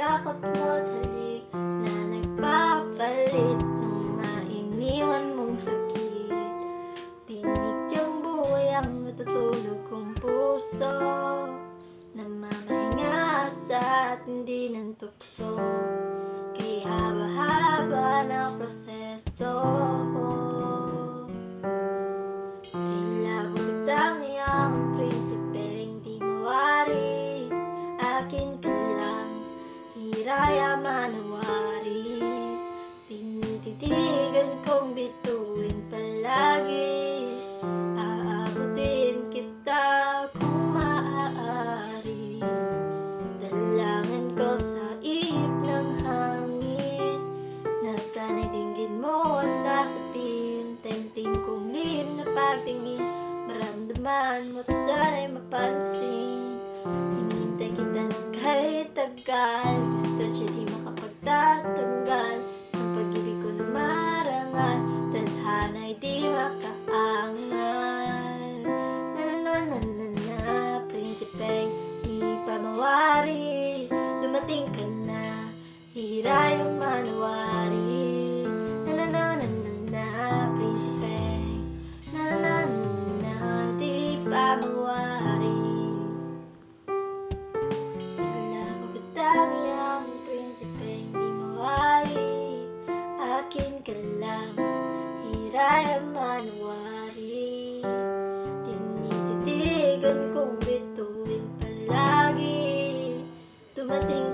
yakap mo't halik na nagpapalit nung iniwan mong sakit. Binigyang buhay ang natutulog kong puso, namamahinga sa hindi ng tukso. Kay haba-haba na proseso, tila bukod ang iyang prinsipeng di mawari. Akin ka lang, hiraya manawari. Tinititigan kong bituin palagi, aabutin kita kung maaari. Dalangin ko sa ihip ng hangin, na sana'y dinggin mo ang nasa piling. Tempting kong lihim na pagtingin, maramdaman mo't sana'y mapansin. Hinihintay kita ng kahit tagal, distansya di makapagtatanggal ng pag-ibig ko na marangal, tadhana'y di makaangal. Na prinsipeng di pa mawari, dumating ka na, hirayang manawari. Prinsipeng di pa mawari. Tila bukod ang iyang prinsipeng di mawari. Akin ka lang, hirayang manawari. Tinititigan kong bituin palagi, dumating